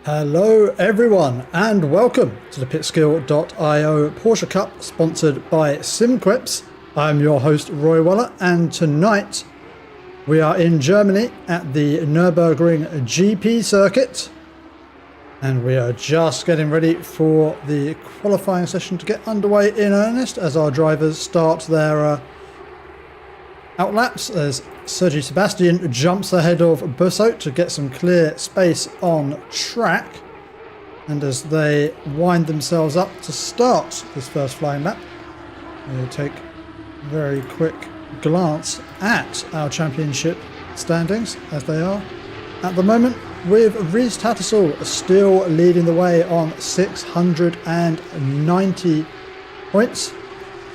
Hello everyone and welcome to the Pitskill.io Porsche Cup sponsored by SimQuips. I'm your host Roy Waller and tonight we are in Germany at the Nürburgring GP Circuit and we are just getting ready for the qualifying session to get underway in earnest as our drivers start their outlaps as Sergi Sebastian jumps ahead of Busso to get some clear space on track, and as they wind themselves up to start this first flying lap, we'll take a very quick glance at our championship standings as they are at the moment, with Rhys Tattersall still leading the way on 690 points.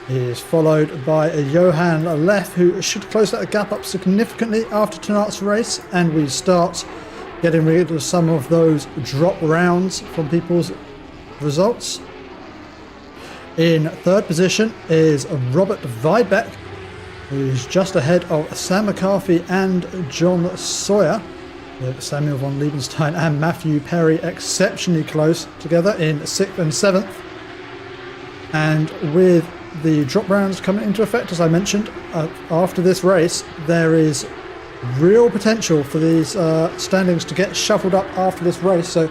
He is followed by Johan Leff, who should close that gap up significantly after tonight's race, and we start getting rid of some of those drop rounds from people's results. In third position is Robert Weidbeck, who's just ahead of Sam McCarthy and John Sawyer, with Samuel von Liebenstein and Matthew Perry exceptionally close together in 6th and 7th. And with the drop rounds coming into effect, as I mentioned, after this race, there is real potential for these standings to get shuffled up after this race. So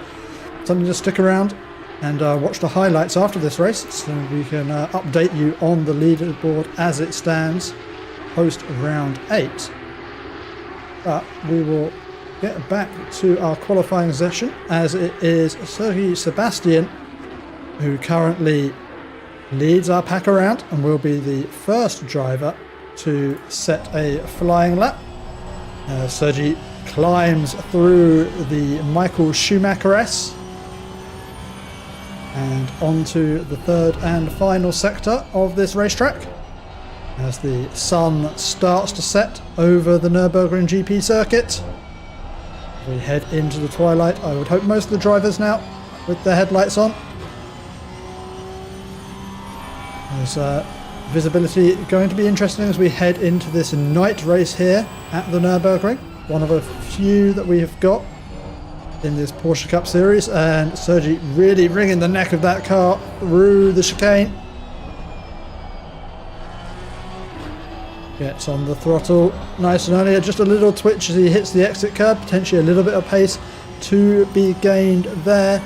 something to stick around and watch the highlights after this race so we can update you on the leaderboard as it stands post round 8. But we will get back to our qualifying session as it is Sergi Sebastian who currently leads our pack around and will be the first driver to set a flying lap. Sergi climbs through the Michael Schumacher S and onto the third and final sector of this racetrack as the sun starts to set over the Nürburgring GP circuit. We head into the twilight. I would hope most of the drivers now with their headlights on. There's visibility going to be interesting as we head into this night race here at the Nürburgring. One of a few that we have got in this Porsche Cup series, and Sergi really wringing the neck of that car through the chicane. Gets on the throttle nice and early, just a little twitch as he hits the exit curb, potentially a little bit of pace to be gained there.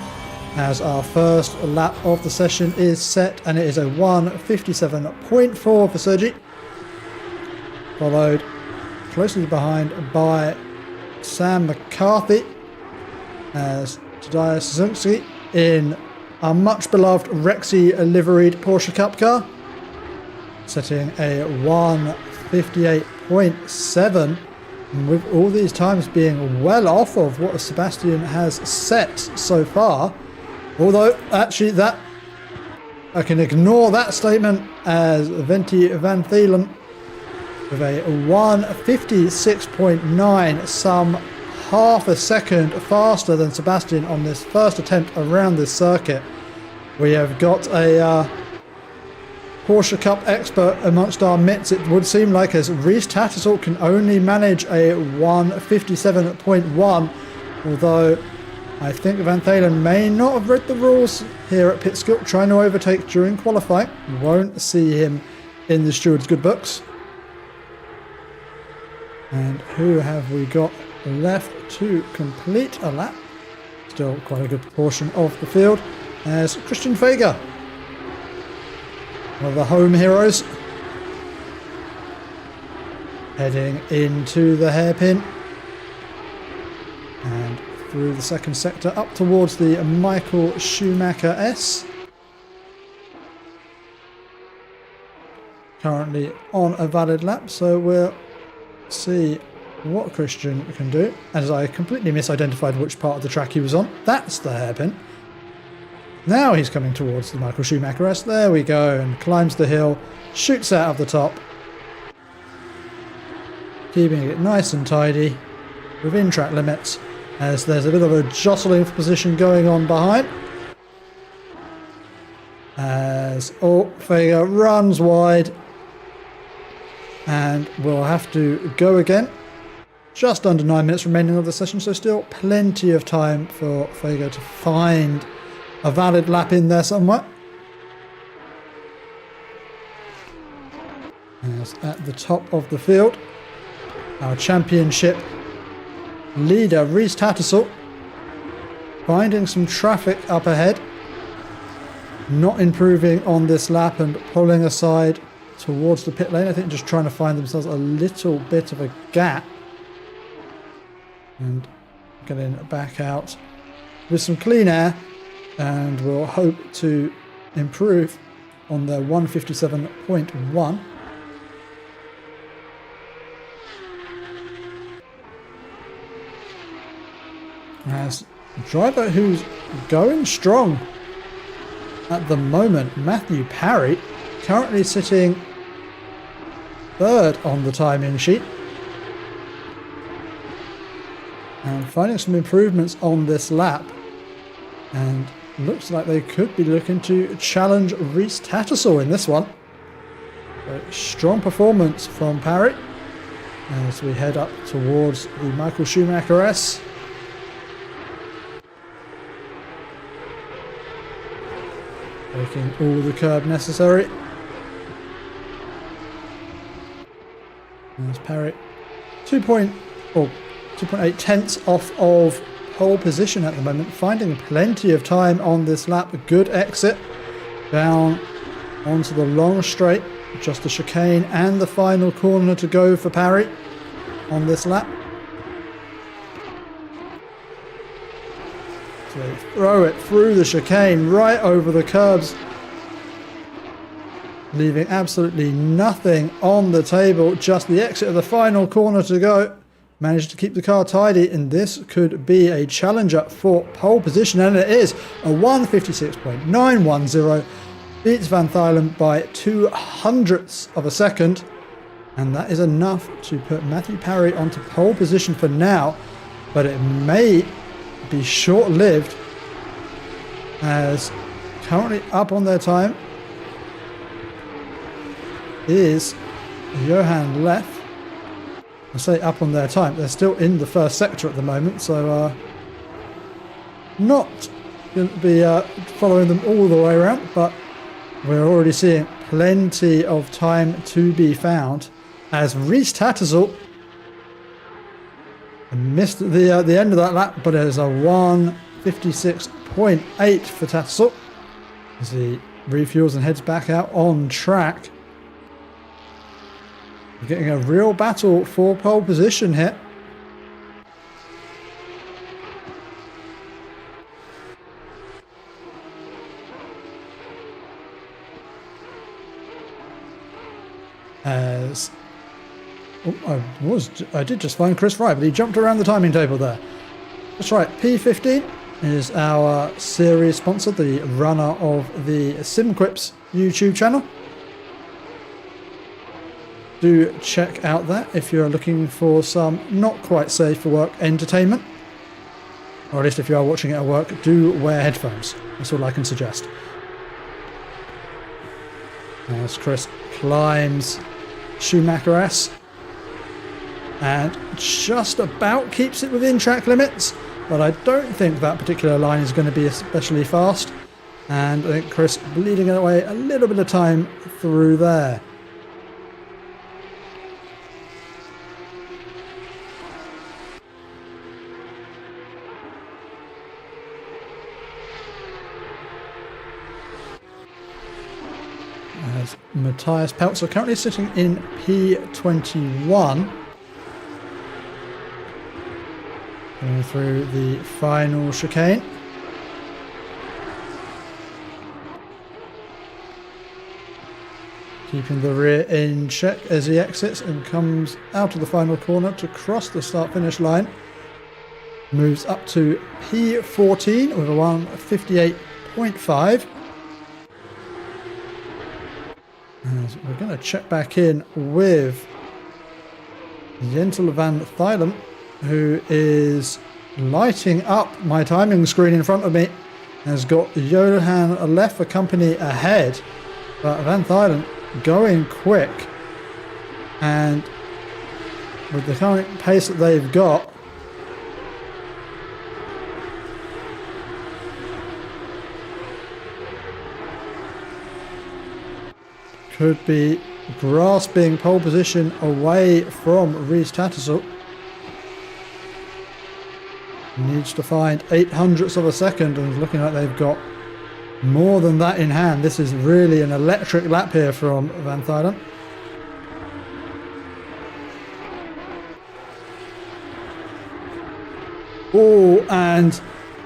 As our first lap of the session is set, and it is a 1:57.4 for Sergi, followed closely behind by Sam McCarthy as Tadeusz Suzuki in a much beloved Rexy liveried Porsche Cup car, setting a 1:58.7, with all these times being well off of what Sebastian has set so far. Although, actually, that I can ignore that statement as Venti van Thielen with a 1:56.9, some half a second faster than Sebastian on this first attempt around this circuit. We have got a Porsche Cup expert amongst our midst, it would seem like, as Rhys Tattersall can only manage a 1:57.1, although I think Van Thalen may not have read the rules here at Pitskill, trying to overtake during qualifying. You won't see him in the steward's good books. And who have we got left to complete a lap? Still quite a good proportion of the field, as Christian Feger, one of the home heroes, heading into the hairpin and through the second sector up towards the Michael Schumacher S. Currently on a valid lap, so we'll see what Christian can do. As I completely misidentified which part of the track he was on. That's the hairpin. Now he's coming towards the Michael Schumacher S. There we go, and climbs the hill, shoots out of the top, keeping it nice and tidy within track limits, as there's a bit of a jostling for position going on behind. As Feger runs wide and will have to go again. just under 9 minutes remaining of the session, so still plenty of time for Fago to find a valid lap in there somewhere. As at the top of the field, our championship leader, Reece Tattersall, finding some traffic up ahead, not improving on this lap and pulling aside towards the pit lane. I think just trying to find themselves a little bit of a gap and getting back out with some clean air, and we'll hope to improve on their 157.1. As a driver who's going strong at the moment, Matthew Parry, currently sitting third on the timing sheet and finding some improvements on this lap, and looks like they could be looking to challenge Reece Tattersall in this one. A strong performance from Parry as we head up towards the Michael Schumacher S. Taking all the curb necessary. There's Parry, 2.8 tenths off of pole position at the moment, finding plenty of time on this lap. A good exit down onto the long straight, just the chicane and the final corner to go for Parry on this lap. So they throw it through the chicane, right over the curbs, leaving absolutely nothing on the table, just the exit of the final corner to go. Managed to keep the car tidy, and this could be a challenger for pole position, and it is. A 156.910 beats Van Thuylen by 0.02 of a second, and that is enough to put Matthew Parry onto pole position for now, but it may be short-lived, as currently up on their time is Johan Leff. I say up on their time, they're still in the first sector at the moment, so not going to be following them all the way around, but we're already seeing plenty of time to be found as Reece Tattersall missed the end of that lap, but it is a 156.8 for Tattersall as he refuels and heads back out on track. We're getting a real battle for pole position here. As I did just find Chris Fry, but he jumped around the timing table there. That's right, P15 is our series sponsor, the runner of the SimQuips YouTube channel. Do check out that if you're looking for some not quite safe for work entertainment, or at least if you are watching it at work, do wear headphones. That's all I can suggest. As Chris climbs Schumacher S and just about keeps it within track limits, but I don't think that particular line is going to be especially fast, and I think Chris bleeding away a little bit of time through there. As Matthias Peltzer currently sitting in P21. Going through the final chicane. Keeping the rear in check as he exits and comes out of the final corner to cross the start-finish line. Moves up to P14 with a 158.5. As we're going to check back in with Jentel Van Thuylen, who is lighting up my timing screen in front of me. Has got Johan Leff a company ahead, but Van Thuylen going quick and with the current pace that they've got, could be grasping pole position away from Reese Tattersall. Needs to find 0.08 of a second, and looking like they've got more than that in hand. This is really an electric lap here from Van Thuylen. Oh, and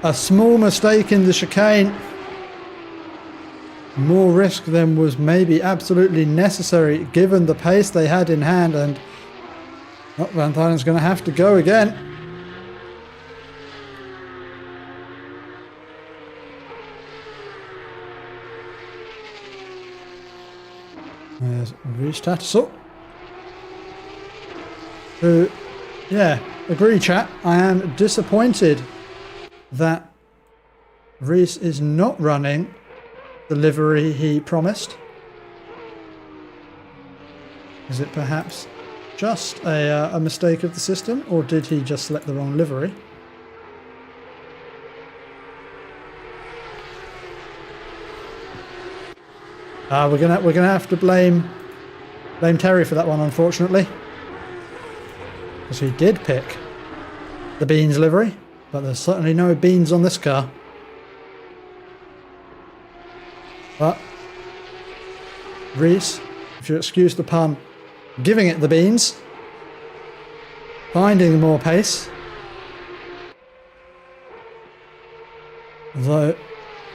a small mistake in the chicane. More risk than was maybe absolutely necessary given the pace they had in hand, and Van Thuylen's going to have to go again. There's Reese Tattersall, who, yeah, agree chat, I am disappointed that Reese is not running the livery he promised. Is it perhaps just a mistake of the system, or did he just select the wrong livery? We're gonna have to blame Terry for that one, unfortunately, because he did pick the Beans livery, but there's certainly no beans on this car. But Reese, if you excuse the pun, giving it the beans, finding more pace, although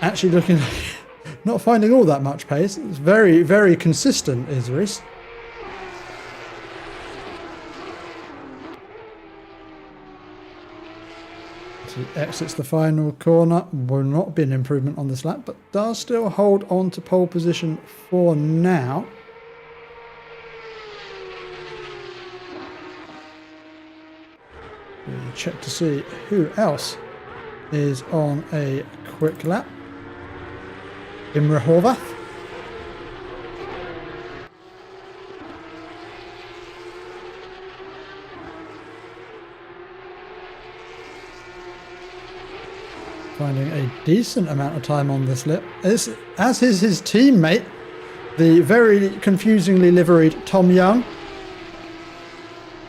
actually looking like not finding all that much pace. It's very, very consistent, is Reese. As he exits the final corner, will not be an improvement on this lap, but does still hold on to pole position for now. We'll check to see who else is on a quick lap. Imre Horvath. Finding a decent amount of time on this lap, as is his teammate, the very confusingly liveried Tom Young.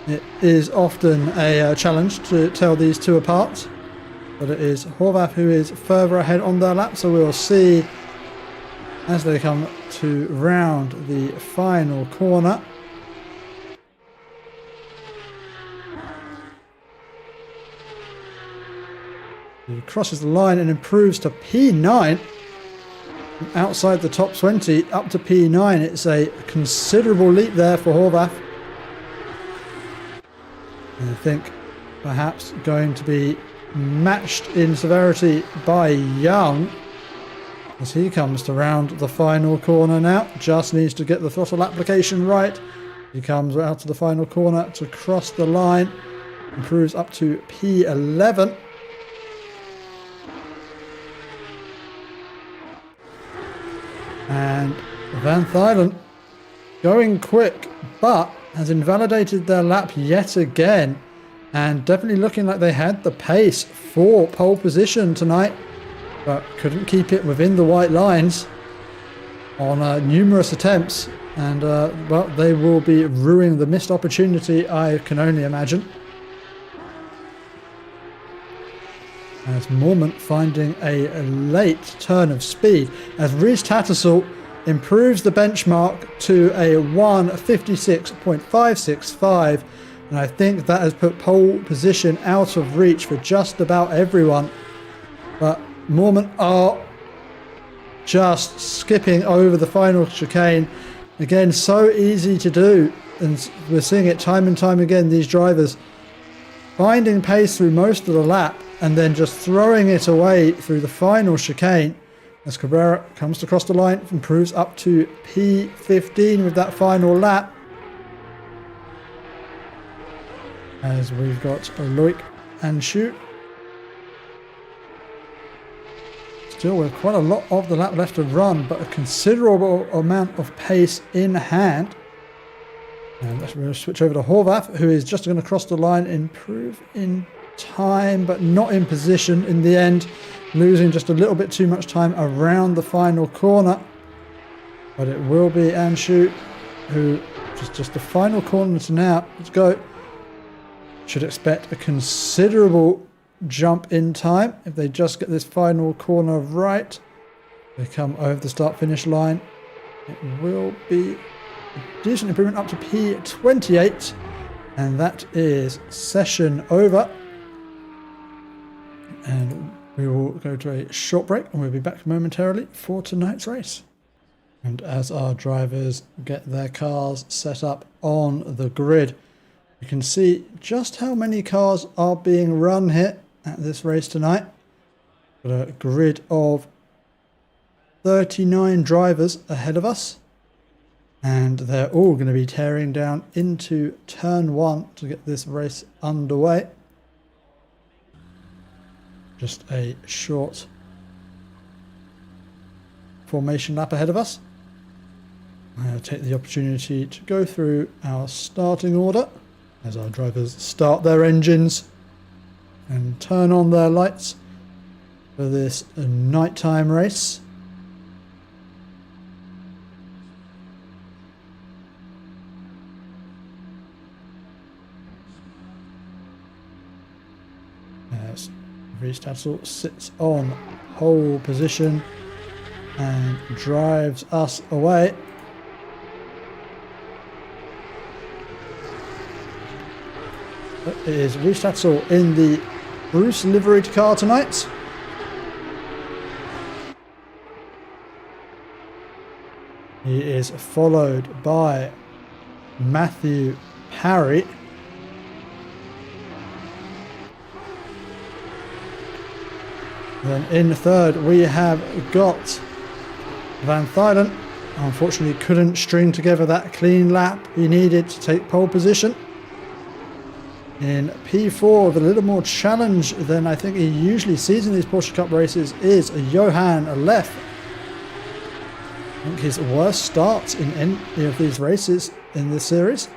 It is often a challenge to tell these two apart, but it is Horvath who is further ahead on their lap, so we'll see as they come to round the final corner. He crosses the line and improves to P9. From outside the top 20 up to P9. It's a considerable leap there for Horvath. And I think perhaps going to be matched in severity by Young as he comes to round the final corner now. Just needs to get the throttle application right. He comes out to the final corner to cross the line. Improves up to P11. And Van Thuylen going quick, but has invalidated their lap yet again. And definitely looking like they had the pace for pole position tonight, but couldn't keep it within the white lines on numerous attempts. And, well, they will be ruining the missed opportunity, I can only imagine. As Mormont finding a late turn of speed, as Reese Tattersall improves the benchmark to a 1:56.565, and I think that has put pole position out of reach for just about everyone. But Mormont are just skipping over the final chicane. Again, so easy to do, and we're seeing it time and time again, these drivers finding pace through most of the lap and then just throwing it away through the final chicane. As Cabrera comes to cross the line, improves up to P15 with that final lap. As we've got Loic and Shoot. Still with quite a lot of the lap left to run, but a considerable amount of pace in hand. And we're going to switch over to Horvath, who is just going to cross the line, improve in time, but not in position in the end, losing just a little bit too much time around the final corner. But it will be Anshu, who just the final corner to now. Let's go. Should expect a considerable jump in time if they just get this final corner right. They come over the start-finish line. It will be a decent improvement up to P28, and that is session over. And we will go to a short break, and we'll be back momentarily for tonight's race. And as our drivers get their cars set up on the grid, you can see just how many cars are being run here at this race tonight. Got a grid of 39 drivers ahead of us, and they're all going to be tearing down into turn 1 to get this race underway. Just a short formation lap ahead of us. I'll take the opportunity to go through our starting order as our drivers start their engines and turn on their lights for this nighttime race. As Riestadsel sits on pole position and drives us away. It is Riestadsel in the Bruce liveried car tonight. He is followed by Matthew Parry. Then in third we have got Van Thuylen. Unfortunately couldn't string together that clean lap he needed to take pole position. In P4, with a little more challenge than I think he usually sees in these Porsche Cup races, is Johan Leff. I think his worst starts in any of these races in this series.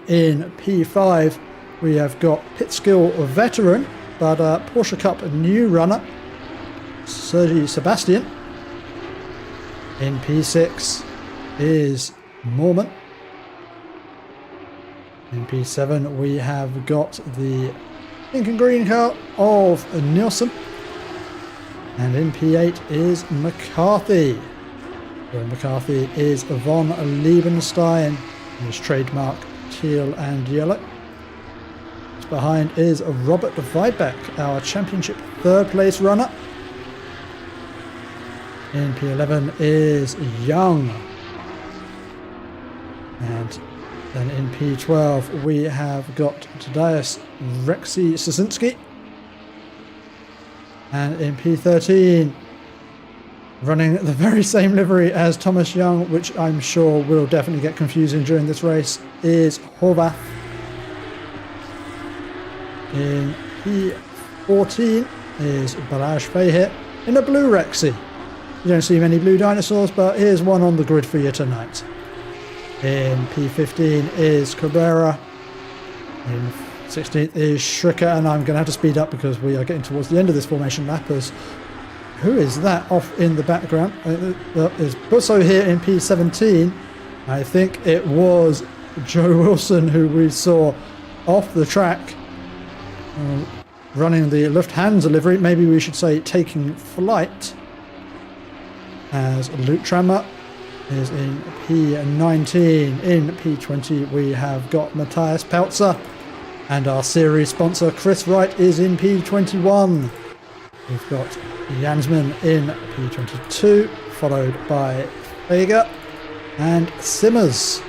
In P5, we have got Pitskill veteran, but Porsche Cup new runner, Sergi Sebastian. In P6 is Mormon. In P7 we have got the pink and green car of Nielsen. And in P8 is McCarthy. Where McCarthy is von Liebenstein. His trademark teal and yellow. Just behind is Robert Weidbeck, our championship third place runner. In P11 is Young. And then in P12 we have got Tadeusz Rexy Sosinski. And in P13, running the very same livery as Thomas Young, which I'm sure will definitely get confusing during this race, is Horvath. In P14 is Balazs Fahir in a blue Rexy. You don't see many blue dinosaurs, but here's one on the grid for you tonight. In P15 is Cabrera. In 16th is Schricker, and I'm going to have to speed up because we are getting towards the end of this formation lap. As who is that off in the background? Is Busso here in P17. I think it was Joe Wilson who we saw off the track running the Lufthansa livery. Maybe we should say taking flight. As Luke Trammer is in P19. In P20 we have got Matthias Peltzer, and our series sponsor Chris Wright is in P21. We've got Jansman in P22, followed by Fager and Simmers.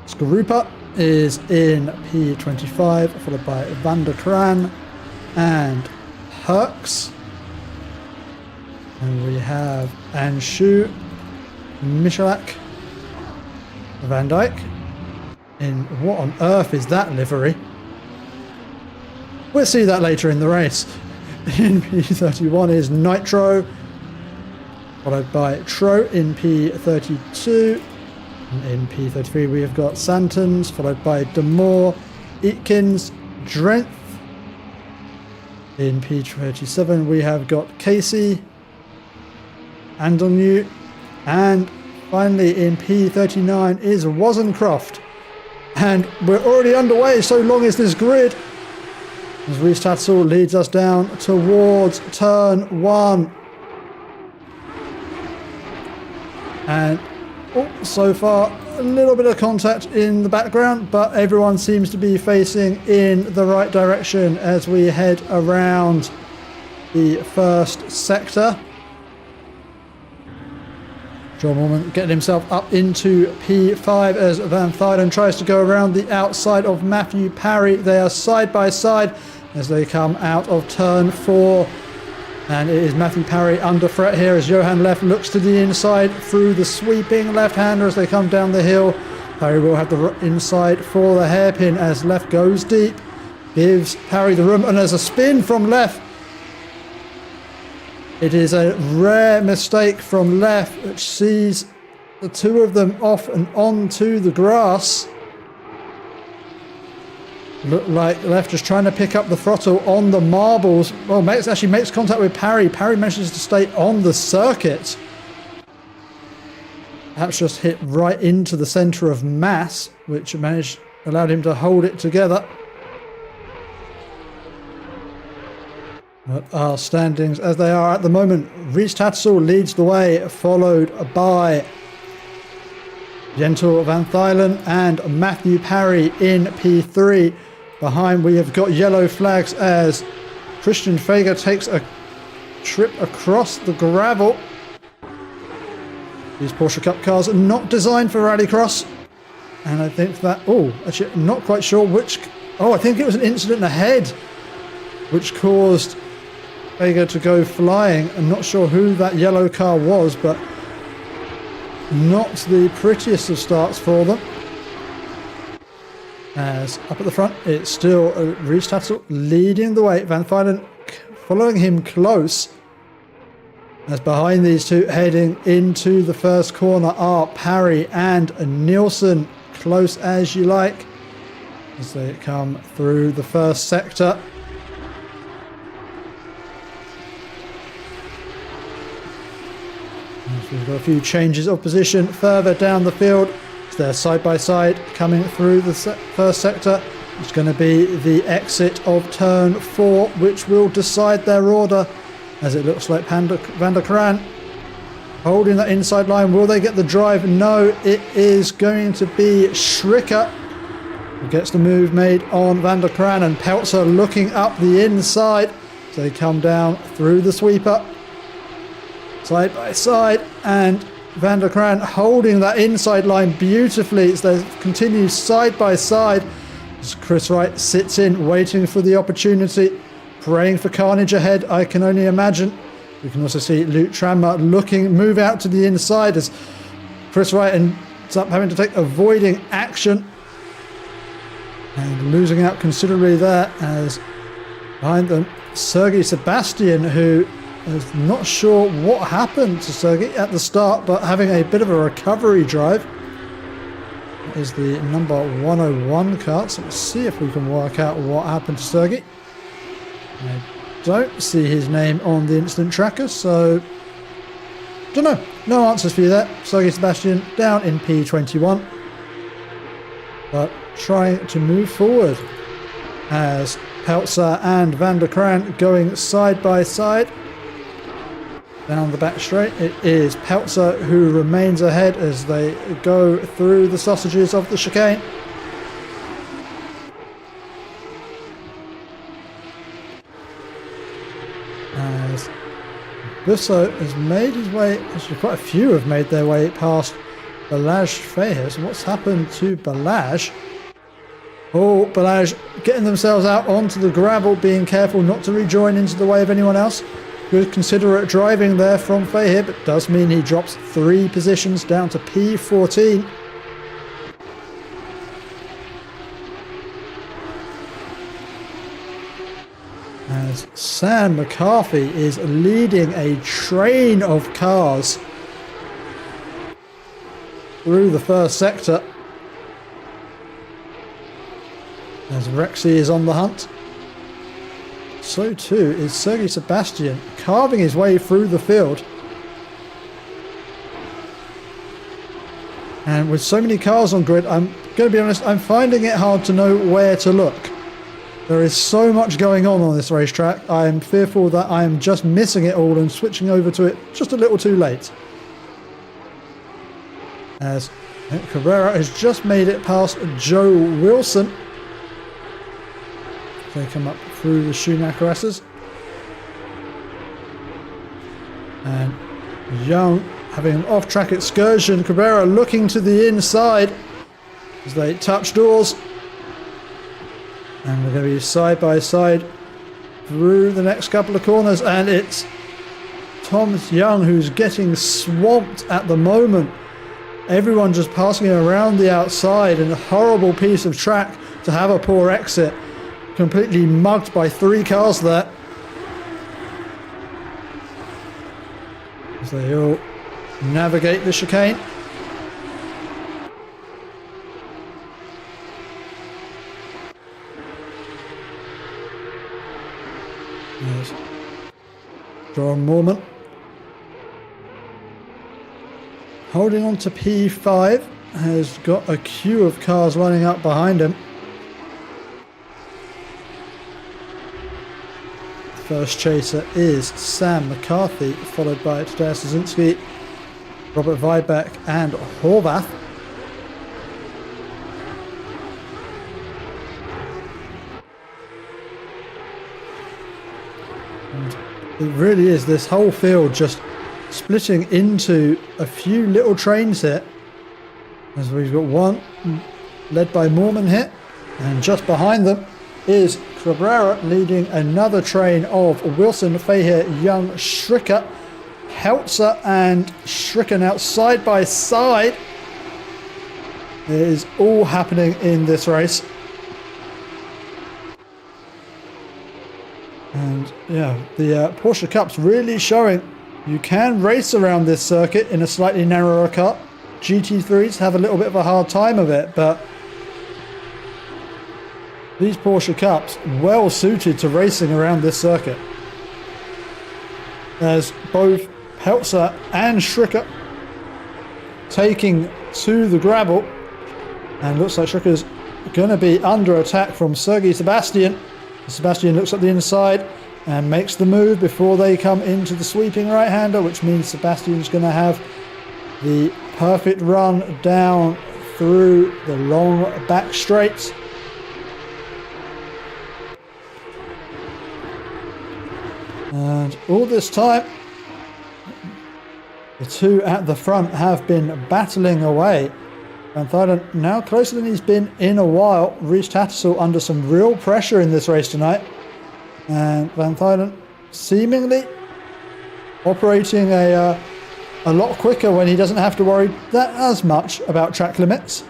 Skarupa is in P25, followed by Van der Kraan and Herx. And we have Anshu, Michalak, Van Dijk. In what on earth is that livery? We'll see that later in the race. In P31 is Nitro, followed by Tro in P32, And in P33 we have got Santons, followed by Demore, Eatkins, Drenth. In P37 we have got Casey, Andelnew, and finally in P39 is Wozencroft. And we're already underway, so long is this grid. As Reese Tatzel leads us down towards turn 1. And so far a little bit of contact in the background, but everyone seems to be facing in the right direction as we head around the first sector. John Mormon getting himself up into P5 as Van Thuylen tries to go around the outside of Matthew Parry. They are side by side as they come out of turn 4. And it is Matthew Parry under threat here as Johan Leff looks to the inside through the sweeping left-hander as they come down the hill. Parry will have the inside for the hairpin as Leff goes deep. Gives Parry the room, and there's a spin from Leff. It is a rare mistake from Leff, which sees the two of them off and onto the grass. Look like Leff just trying to pick up the throttle on the marbles. Well, actually makes contact with Parry. Parry manages to stay on the circuit. Perhaps just hit right into the centre of mass, which allowed him to hold it together. But our standings as they are at the moment, Reese Tatzel leads the way, followed by Jentel Van Thuylen and Matthew Parry in P3. Behind we have got yellow flags as Christian Fager takes a trip across the gravel. These Porsche Cup cars are not designed for rallycross. And I think that, actually I'm not quite sure which, I think it was an incident ahead which caused Fager to go flying. I'm not sure who that yellow car was, but not the prettiest of starts for them. As up at the front, it's still Reese Tatzel leading the way. Van Thuylen following him close. As behind these two heading into the first corner are Parry and Nielsen, close as you like, as they come through the first sector. We've got a few changes of position further down the field. They're side by side coming through the first sector. It's going to be the exit of turn 4, which will decide their order, as it looks like Van der Kraan holding that inside line. Will they get the drive? No, it is going to be Schricker who gets the move made on Van der Kraan, and Peltzer looking up the inside. So they come down through the sweeper, side by side, and Van der Kraan holding that inside line beautifully as they continue side by side. As Chris Wright sits in, waiting for the opportunity, praying for carnage ahead, I can only imagine. We can also see Luke Tranmer move out to the inside as Chris Wright ends up having to take avoiding action and losing out considerably there, as behind them Sergei Sebastian, who is not sure what happened to Sergei at the start, but having a bit of a recovery drive. That is the number 101 car, so let's see if we can work out what happened to Sergei. I don't see his name on the incident tracker, so don't know. No answers for you there. Sergei Sebastian down in P21, but trying to move forward as Peltzer and Van der Kraan going side by side. Down the back straight, it is Peltzer who remains ahead as they go through the sausages of the chicane. As Busso has made his way, actually quite a few have made their way past Balazs Feher. So what's happened to Balazs? Oh, Balazs getting themselves out onto the gravel, being careful not to rejoin into the way of anyone else. Good considerate driving there from Feher, but does mean he drops 3 positions down to P14. As Sam McCarthy is leading a train of cars. through the first sector. As Rexy is on the hunt. So too is Sergei Sebastian, carving his way through the field. And with so many cars on grid, I'm going to be honest, I'm finding it hard to know where to look. There is so much going on this racetrack. I am fearful that I am just missing it all and switching over to it just a little too late. As Cabrera has just made it past Joe Wilson. They come up through the Schumacher-esses. And Young having an off-track excursion. Cabrera looking to the inside as they touch doors. And we're going to be side by side through the next couple of corners. And it's Thomas Young who's getting swamped at the moment. Everyone just passing him around the outside in a horrible piece of track to have a poor exit. Completely mugged by 3 cars there. As they all navigate the chicane. There's John Moorman. Holding on to P5. Has got a queue of cars lining up behind him. First chaser is Sam McCarthy, followed by Tadeusz Szynski, Robert Weidbach and Horvath. And it really is this whole field just splitting into a few little trains here. As we've got one led by Moorman here, and just behind them is Cabrera leading another train of Wilson, Fahey, Young, Schricker, Heltzer and Schricker now side by side. It is all happening in this race. And yeah, the Porsche Cup's really showing you can race around this circuit in a slightly narrower cut. GT3s have a little bit of a hard time of it, but these Porsche Cups well suited to racing around this circuit. As both Heltzer and Schricker taking to the gravel, and looks like Schricker's going to be under attack from Sergei Sebastian. Sebastian looks at the inside and makes the move before they come into the sweeping right-hander, which means Sebastian's going to have the perfect run down through the long back straights. And all this time, the two at the front have been battling away. Van Thuylen now closer than he's been in a while. Rhys Tattersall under some real pressure in this race tonight. And Van Thuylen seemingly operating a lot quicker when he doesn't have to worry that as much about track limits.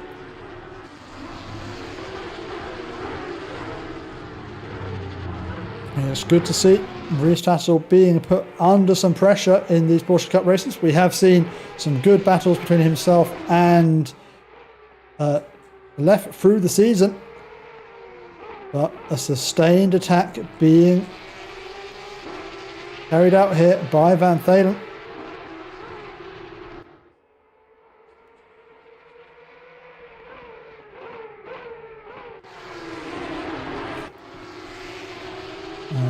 And it's good to see Rhys Tattersall being put under some pressure in these Porsche Cup races. We have seen some good battles between himself and Left through the season, but a sustained attack being carried out here by Van Thuylen.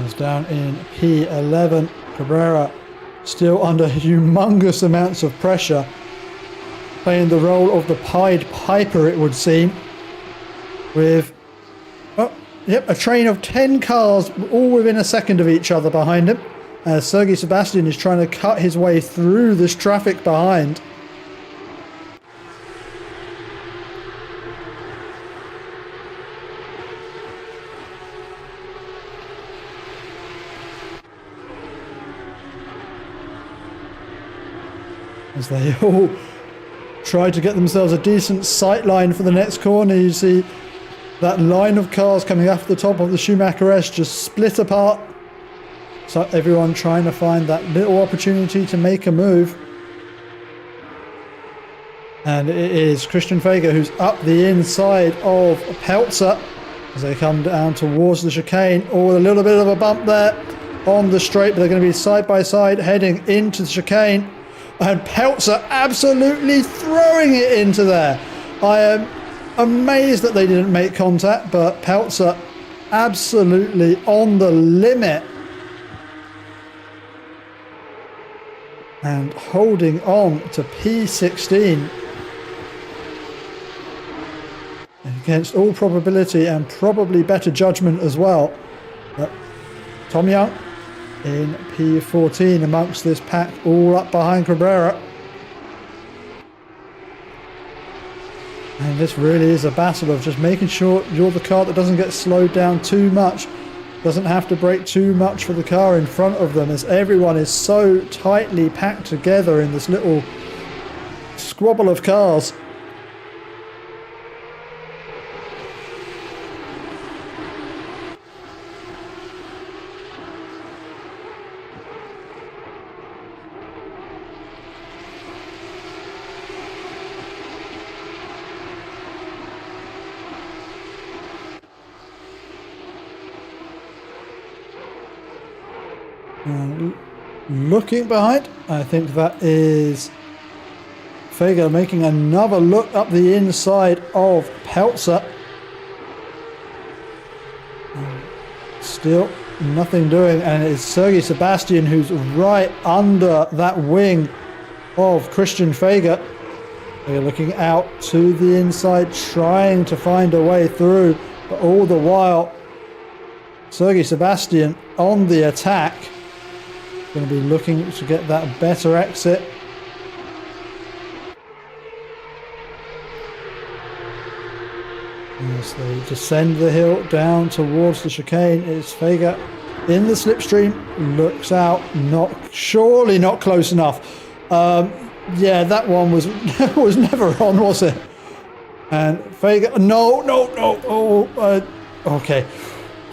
As down in P11, Cabrera still under humongous amounts of pressure, playing the role of the Pied Piper, it would seem, with a train of 10 cars all within a second of each other behind him, as Sergei Sebastian is trying to cut his way through this traffic behind. As they all try to get themselves a decent sight line for the next corner. You see that line of cars coming off the top of the Schumacher S just split apart. So everyone trying to find that little opportunity to make a move. And it is Christian Feger who's up the inside of Peltzer as they come down towards the chicane. Oh, a little bit of a bump there on the straight, but they're going to be side by side heading into the chicane. And Peltzer absolutely throwing it into there. I am amazed that they didn't make contact, but Peltzer absolutely on the limit. And holding on to P16 against all probability and probably better judgment as well. But Tom Young in P14 amongst this pack, all up behind Cabrera. And this really is a battle of just making sure you're the car that doesn't get slowed down too much, doesn't have to brake too much for the car in front of them, as everyone is so tightly packed together in this little squabble of cars. Looking behind, I think that is Feger making another look up the inside of Peltzer. Still nothing doing, and it's Sergei Sebastian who's right under that wing of Christian Feger. They're looking out to the inside, trying to find a way through, but all the while Sergei Sebastian on the attack. Going to be looking to get that better exit. As they descend the hill down towards the chicane, it's Feger in the slipstream, looks out, surely not close enough. Yeah, that one was was never on, was it? And Feger, no, okay.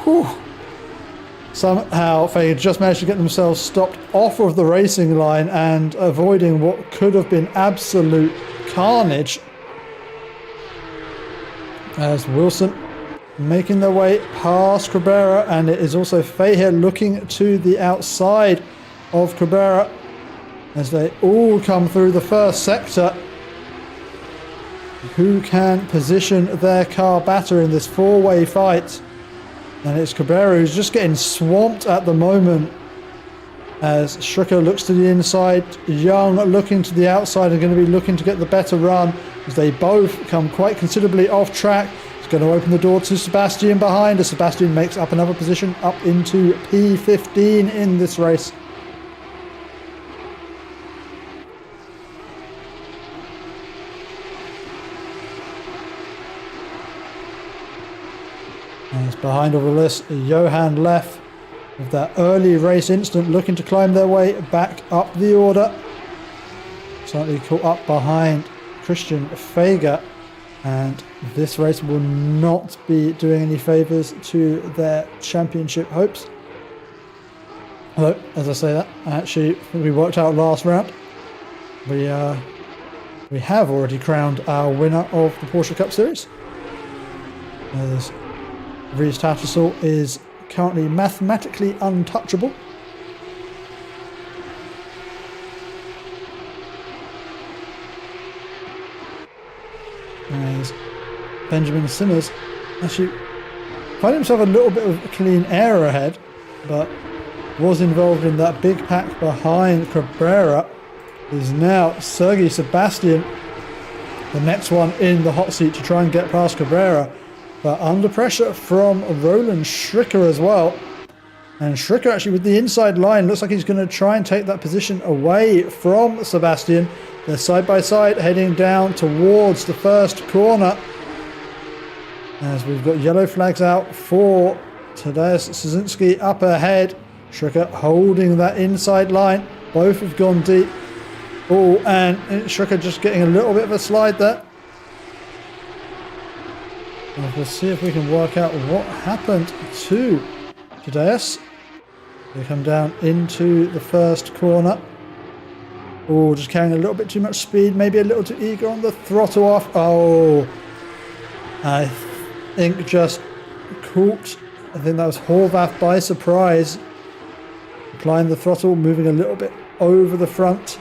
Whew. Somehow Feger just managed to get themselves stopped off of the racing line and avoiding what could have been absolute carnage. As Wilson making their way past Cabrera, and it is also Feher looking to the outside of Cabrera as they all come through the first sector. Who can position their car better in this four-way fight? And it's Cabrera who's just getting swamped at the moment as Stricker looks to the inside, Young looking to the outside and going to be looking to get the better run as they both come quite considerably off track. It's going to open the door to Sebastian behind as Sebastian makes up another position up into P15 in this race. And it's behind all the list, Johan Leff with that early race incident looking to climb their way back up the order. Slightly caught up behind Christian Feger, and this race will not be doing any favours to their championship hopes. Although, as I say that, actually we worked out last round. We have already crowned our winner of the Porsche Cup Series. As Reese Tattersall is currently mathematically untouchable. As Benjamin Simmers actually found himself a little bit of clean air ahead, but was involved in that big pack behind Cabrera. Is now Sergei Sebastian, the next one in the hot seat to try and get past Cabrera. But under pressure from Roland Stricker as well. And Stricker actually with the inside line looks like he's going to try and take that position away from Sebastian. They're side by side heading down towards the first corner. As we've got yellow flags out for Tadeusz Szynski up ahead. Stricker holding that inside line. Both have gone deep. Oh, and Stricker just getting a little bit of a slide there. We'll see if we can work out what happened to Tadeusz. They come down into the first corner. Oh, just carrying a little bit too much speed, maybe a little too eager on the throttle off. Oh, I think just caught. I think that was Horvath by surprise. Applying the throttle, moving a little bit over the front.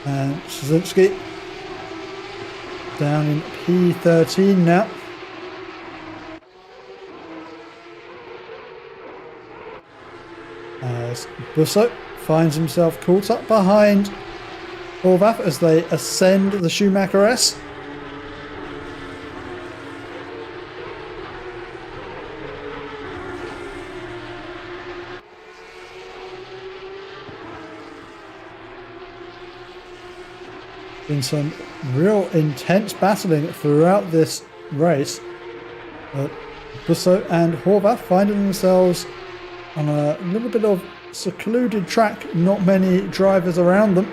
And Szynski down in P13 now. As Busso finds himself caught up behind Horvath as they ascend the Schumacher S. Been some real intense battling throughout this race. Busso and Horvath finding themselves on a little bit of secluded track, not many drivers around them,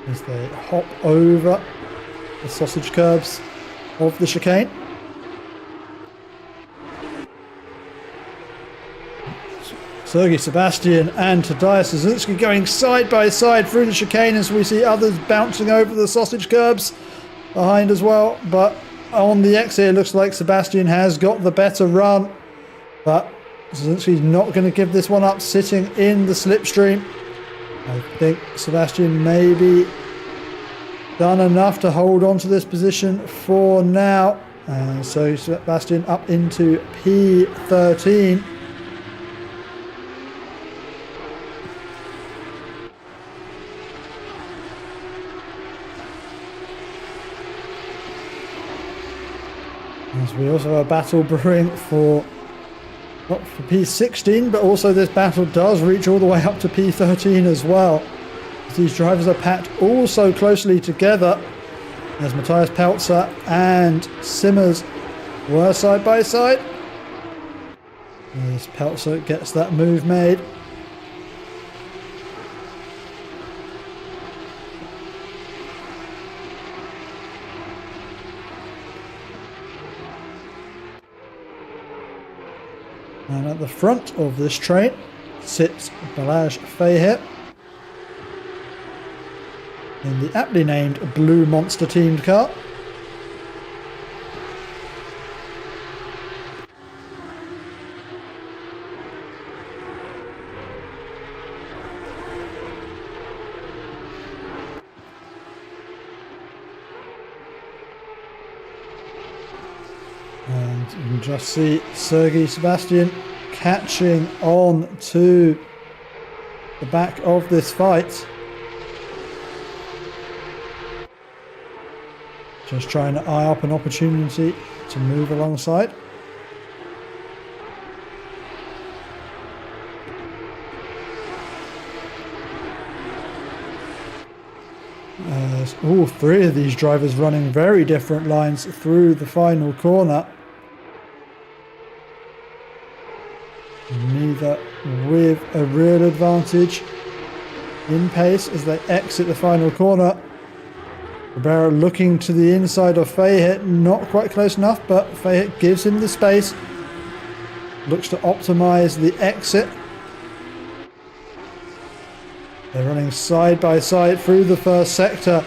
as they hop over the sausage curbs of the chicane. Sergei Sebastian and Tadeusz Szynski going side by side through the chicane as we see others bouncing over the sausage curbs behind as well. But on the exit, it looks like Sebastian has got the better run. But Szynski's not going to give this one up, sitting in the slipstream. I think Sebastian maybe done enough to hold on to this position for now. So Sebastian up into P13. As we also have a battle brewing for, not for P16, but also this battle does reach all the way up to P13 as well. As these drivers are packed all so closely together, as Matthias Pelzer and Simmers were side by side. As Pelzer gets that move made. And at the front of this train sits Balázs Fejér in the aptly named Blue Monster teamed car. And you can just see Sergei Sebastian catching on to the back of this fight. Just trying to eye up an opportunity to move alongside. As all three of these drivers running very different lines through the final corner. Neither with a real advantage in pace as they exit the final corner. Cabrera looking to the inside of Fejér, not quite close enough, but Fejér gives him the space. Looks to optimize the exit. They're running side by side through the first sector,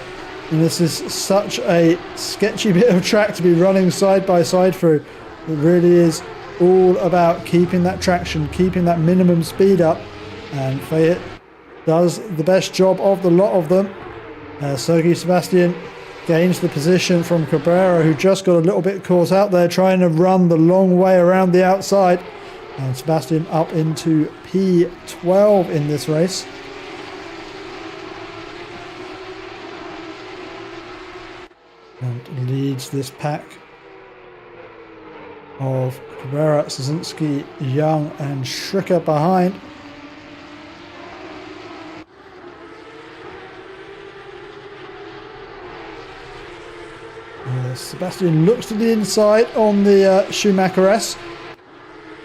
and this is such a sketchy bit of track to be running side by side through. It really is all about keeping that traction, keeping that minimum speed up, and Fejér does the best job of the lot of them. Sergei Sebastian gains the position from Cabrera, who just got a little bit caught out there trying to run the long way around the outside, and Sebastian up into P12 in this race. And leads this pack of Cabrera, Szynski, Young and Schricker behind. Sebastian looks to the inside on the Schumacher S.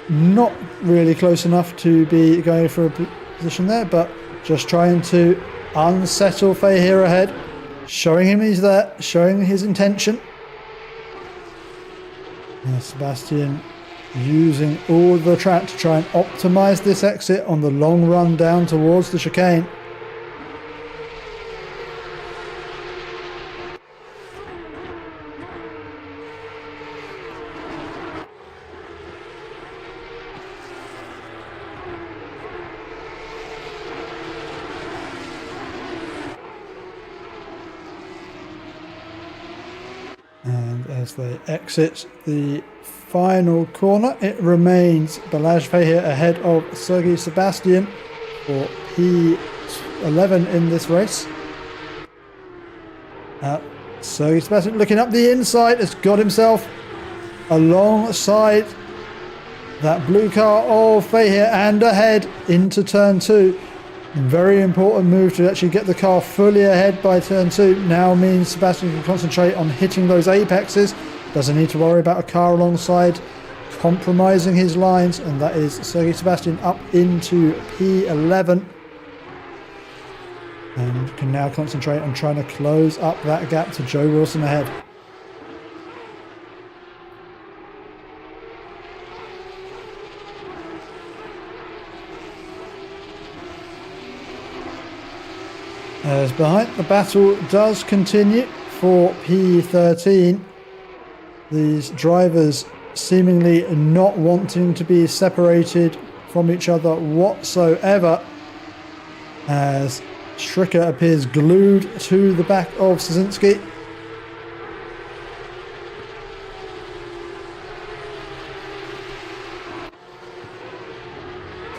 Not really close enough to be going for a position there, but just trying to unsettle Fejér ahead, showing him he's there, showing his intention. Sebastian using all the track to try and optimize this exit on the long run down towards the chicane. And as they exit the final corner, it remains Balázs Fehér ahead of Sergei Sebastian for P11 in this race. Sergei Sebastian looking up the inside has got himself alongside that blue car of Fehér and ahead into turn 2. Very important move to actually get the car fully ahead by turn 2. Now means Sebastian can concentrate on hitting those apexes. Doesn't need to worry about a car alongside compromising his lines, and that is Sergei Sebastian up into P11. And can now concentrate on trying to close up that gap to Joe Wilson ahead. As behind, the battle does continue for P13. These drivers seemingly not wanting to be separated from each other whatsoever, as Stricker appears glued to the back of Szynski.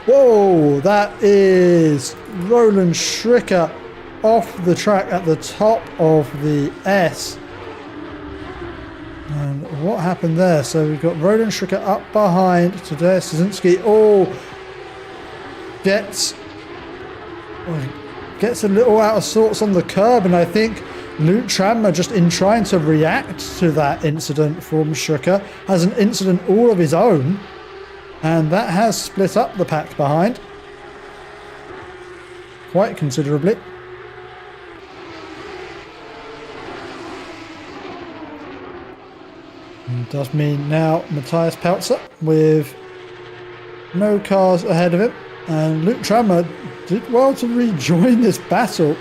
Whoa, that is Roland Stricker off the track at the top of the S. And what happened there? So we've got Roland Stricker up behind Tadej Szynski. Gets a little out of sorts on the curb, and I think Luke Tranmer, just in trying to react to that incident from Stricker, has an incident all of his own, and that has split up the pack behind quite considerably. And does mean now Matthias Peltzer with no cars ahead of him, and Luke Tranmer did well to rejoin this battle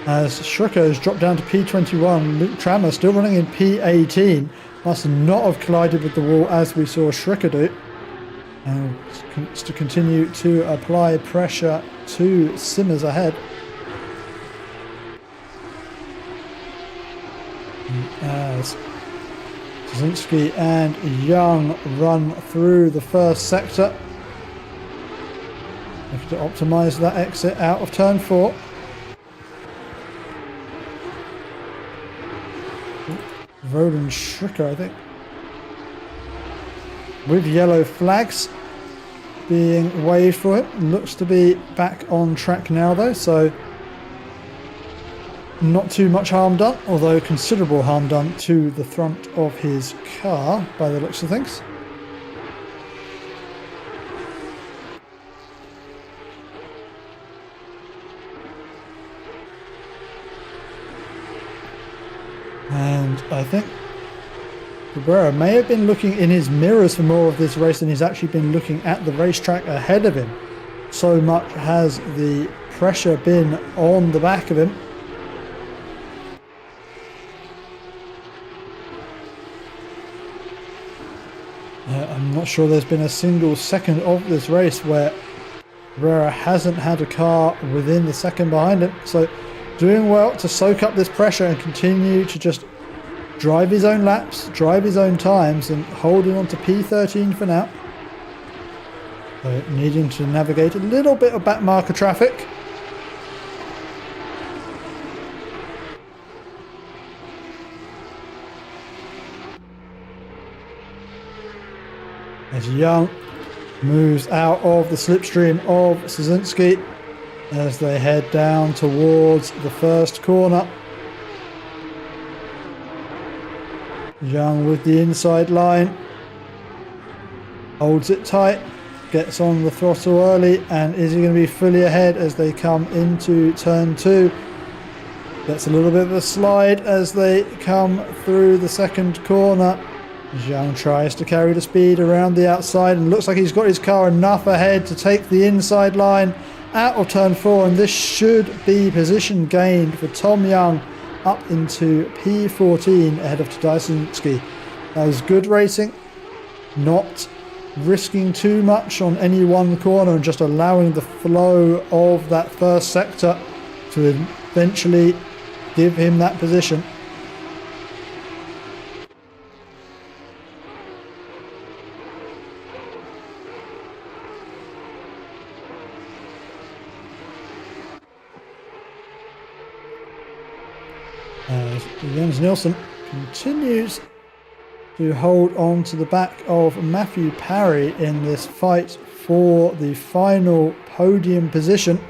as Stricker has dropped down to P21. Luke Tranmer still running in P18, must not have collided with the wall as we saw Stricker do, and to continue to apply pressure to Simmers ahead. As Szynski and Young run through the first sector, looking to optimise that exit out of turn 4. Roland Stricker, I think, with yellow flags being waved for him. Looks to be back on track now though, so not too much harm done, although considerable harm done to the front of his car by the looks of things. And I think Cabrera may have been looking in his mirrors for more of this race than he's actually been looking at the racetrack ahead of him. So much has the pressure been on the back of him. I'm not sure there's been a single second of this race where Cabrera hasn't had a car within the second behind him. So doing well to soak up this pressure and continue to just drive his own laps, drive his own times, and holding on to P13 for now. So needing to navigate a little bit of back marker traffic. As Young moves out of the slipstream of Szynski as they head down towards the first corner. Young with the inside line, holds it tight, gets on the throttle early, and is he going to be fully ahead as they come into turn 2? Gets a little bit of a slide as they come through the second corner. Zhang tries to carry the speed around the outside and looks like he's got his car enough ahead to take the inside line out of turn 4, and this should be position gained for Tom Young up into P14 ahead of Tadej Szynski. That was good racing, not risking too much on any one corner and just allowing the flow of that first sector to eventually give him that position. As Jens Nielsen continues to hold on to the back of Matthew Parry in this fight for the final podium position.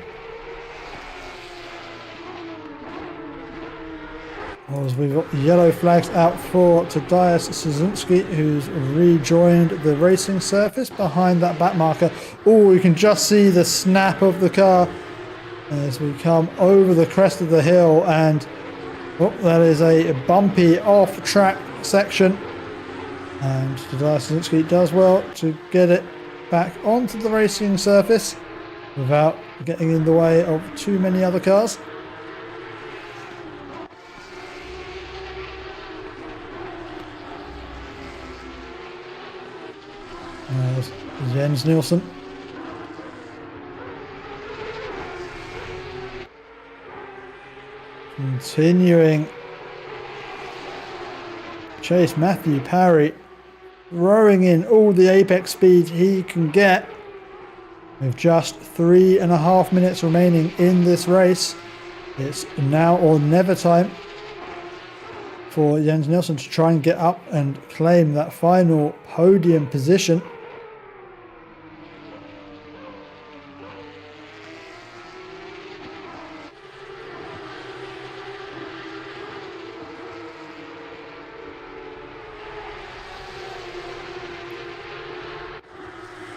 As we've got yellow flags out for Tadej Szynski, who's rejoined the racing surface behind that back marker. Oh, you can just see the snap of the car as we come over the crest of the hill, and that is a bumpy off-track section. And Tadej Szynski does well to get it back onto the racing surface without getting in the way of too many other cars. There's Jens Nielsen. Continuing chase Matthew Parry, throwing in all the apex speed he can get with just 3.5 minutes remaining in this race. It's now or never time for Jens Nielsen to try and get up and claim that final podium position.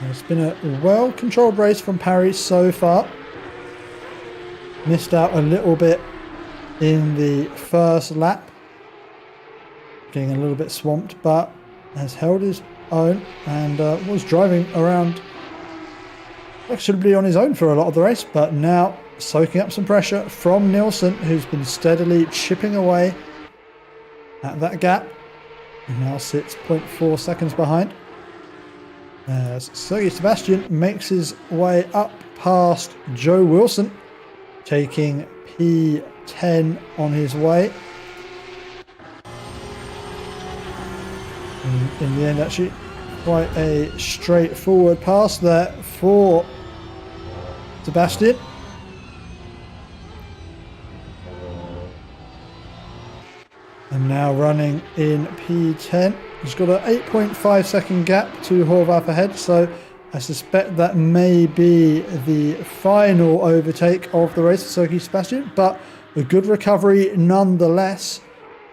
It's been a well-controlled race from Parry so far. Missed out a little bit in the first lap, getting a little bit swamped, but has held his own and was driving around actually on his own for a lot of the race, but now soaking up some pressure from Nielsen, who's been steadily chipping away at that gap and now sits 0.4 seconds behind. As Sergei Sebastian makes his way up past Joe Wilson, taking P10 on his way. And in the end, actually, quite a straightforward pass there for Sebastian. And now running in P10. He's got an 8.5 second gap to Horvath ahead, so I suspect that may be the final overtake of the race for Sergei Sebastian, but a good recovery nonetheless.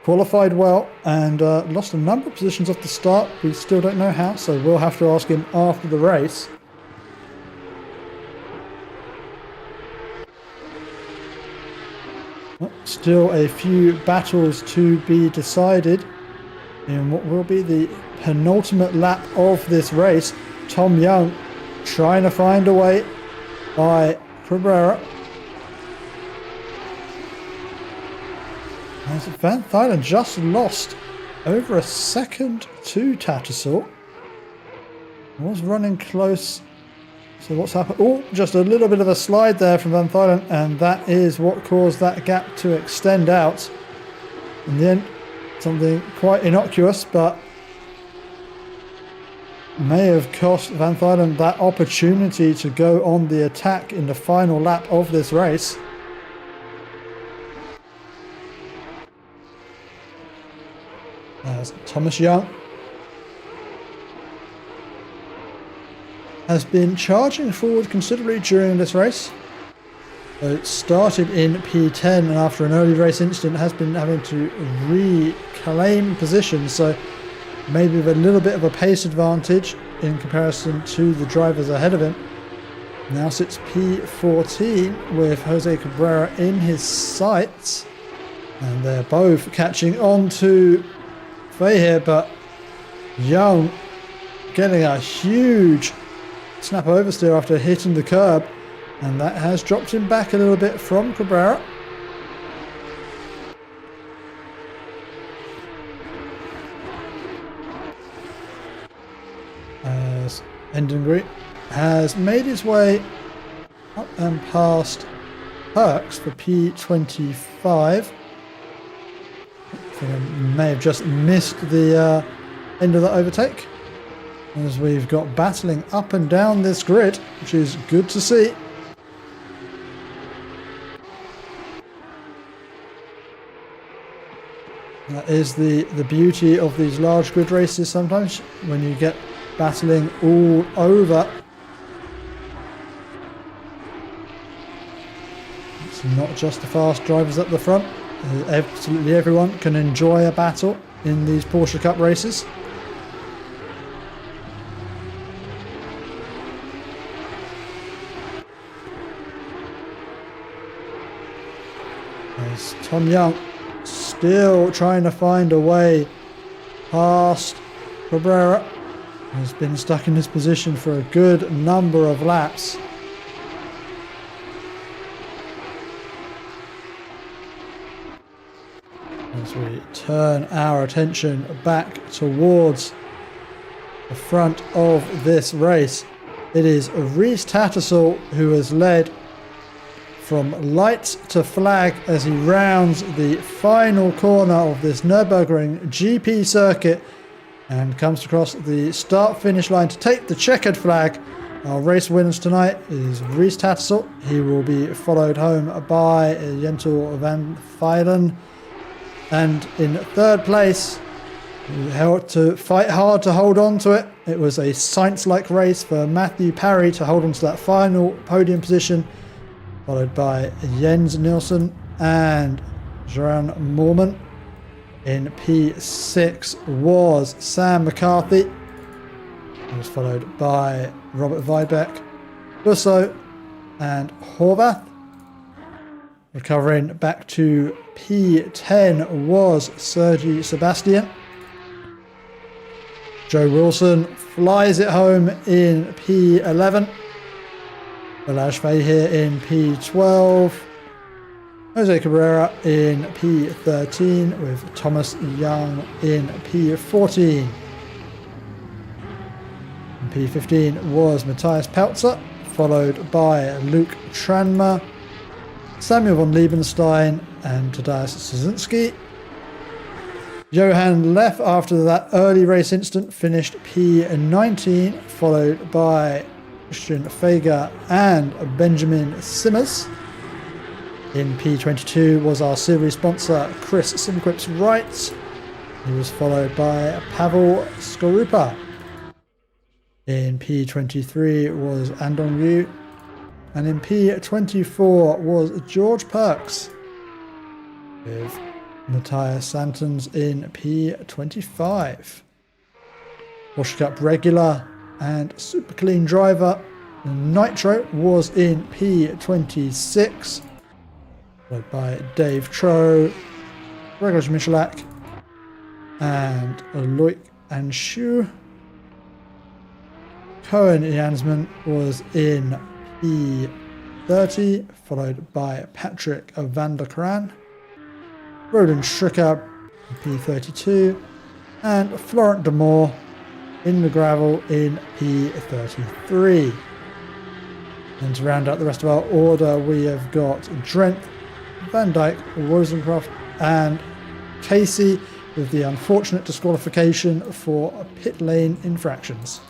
Qualified well and lost a number of positions off the start. We still don't know how, so we'll have to ask him after the race. Well, still a few battles to be decided in what will be the penultimate lap of this race. Tom Young trying to find a way by Cabrera. As Van Thuylen just lost over a second to Tattersall. Was running close. So what's happened? Oh, just a little bit of a slide there from Van Thuylen, and that is what caused that gap to extend out. In the end, something quite innocuous, but may have cost Van Thuylen that opportunity to go on the attack in the final lap of this race. As Thomas Young has been charging forward considerably during this race. It started in P10 and after an early race incident has been having to reclaim position, so maybe with a little bit of a pace advantage in comparison to the drivers ahead of him. Now sits P14 with Jose Cabrera in his sights, and they're both catching on to Fay here, but Young getting a huge snap oversteer after hitting the curb, and that has dropped him back a little bit from Cabrera. As Endengry has made his way up and past Perks for P25. I think I may have just missed the end of the overtake, as we've got battling up and down this grid, which is good to see. That is the beauty of these large grid races sometimes, when you get battling all over. It's not just the fast drivers at the front. Absolutely everyone can enjoy a battle in these Porsche Cup races. There's Tom Young still trying to find a way past Cabrera. Has been stuck in this position for a good number of laps. As we turn our attention back towards the front of this race, it is Rhys Tattersall who has led from lights to flag as he rounds the final corner of this Nürburgring GP circuit and comes across the start-finish line to take the checkered flag. Our race winners tonight is Rhys Tattersall. He will be followed home by Jentel van Veilen. And in third place, he had to fight hard to hold on to it. It was a Sainz-like race for Matthew Parry to hold on to that final podium position, followed by Jens Nielsen and Joran Moorman. In P6 was Sam McCarthy. He was followed by Robert Weibeck, Busso and Horvath. Recovering back to P10 was Sergi Sebastian. Joe Wilson flies it home in P11. Balazs Fahir in P12. Jose Cabrera in P13 with Thomas Young in P14. In P15 was Matthias Peltzer, followed by Luke Tranmer, Samuel von Liebenstein and Tadeusz Szynski. Johan Leff, after that early race incident, finished P19, followed by Christian Fager and Benjamin Simmers. In P22 was our series sponsor Chris SimQuips Wright. He was followed by Pavel Skorupa. In P23 was Andong Yu. And in P24 was George Perks, with Matthias Santons in P25. Porsche Cup regular and super clean driver Nitro was in P26, followed by Dave Tro, Gregor Michalak and Loic Anshu. Cohen Jansman was in P30, followed by Patrick van der Kraan, Roland Stricker P32, and Florent de Moor in the gravel in P33. And to round out the rest of our order, we have got Drent, Van Dijk, Rosencroft, and Casey, with the unfortunate disqualification for pit lane infractions.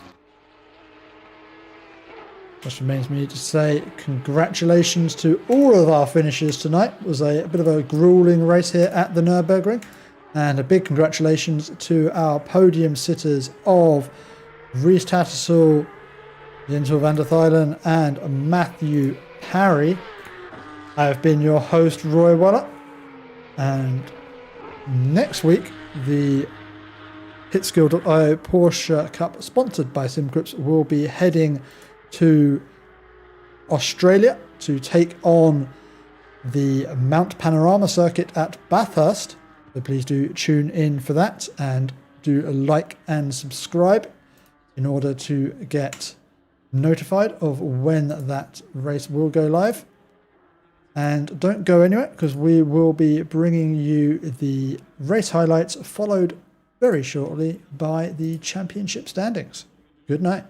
Just remains me to say congratulations to all of our finishers tonight. It was a bit of a grueling race here at the Nürburgring. And a big congratulations to our podium sitters of Rhys Tattersall, Jentel van der Veilen and Matthew Parry. I have been your host, Roy Waller. And next week, the Pitskill.io Porsche Cup, sponsored by SimQuips, will be heading to Australia to take on the Mount Panorama circuit at Bathurst. So please do tune in for that, and do a like and subscribe in order to get notified of when that race will go live. And don't go anywhere, because we will be bringing you the race highlights, followed very shortly by the championship standings. Good night.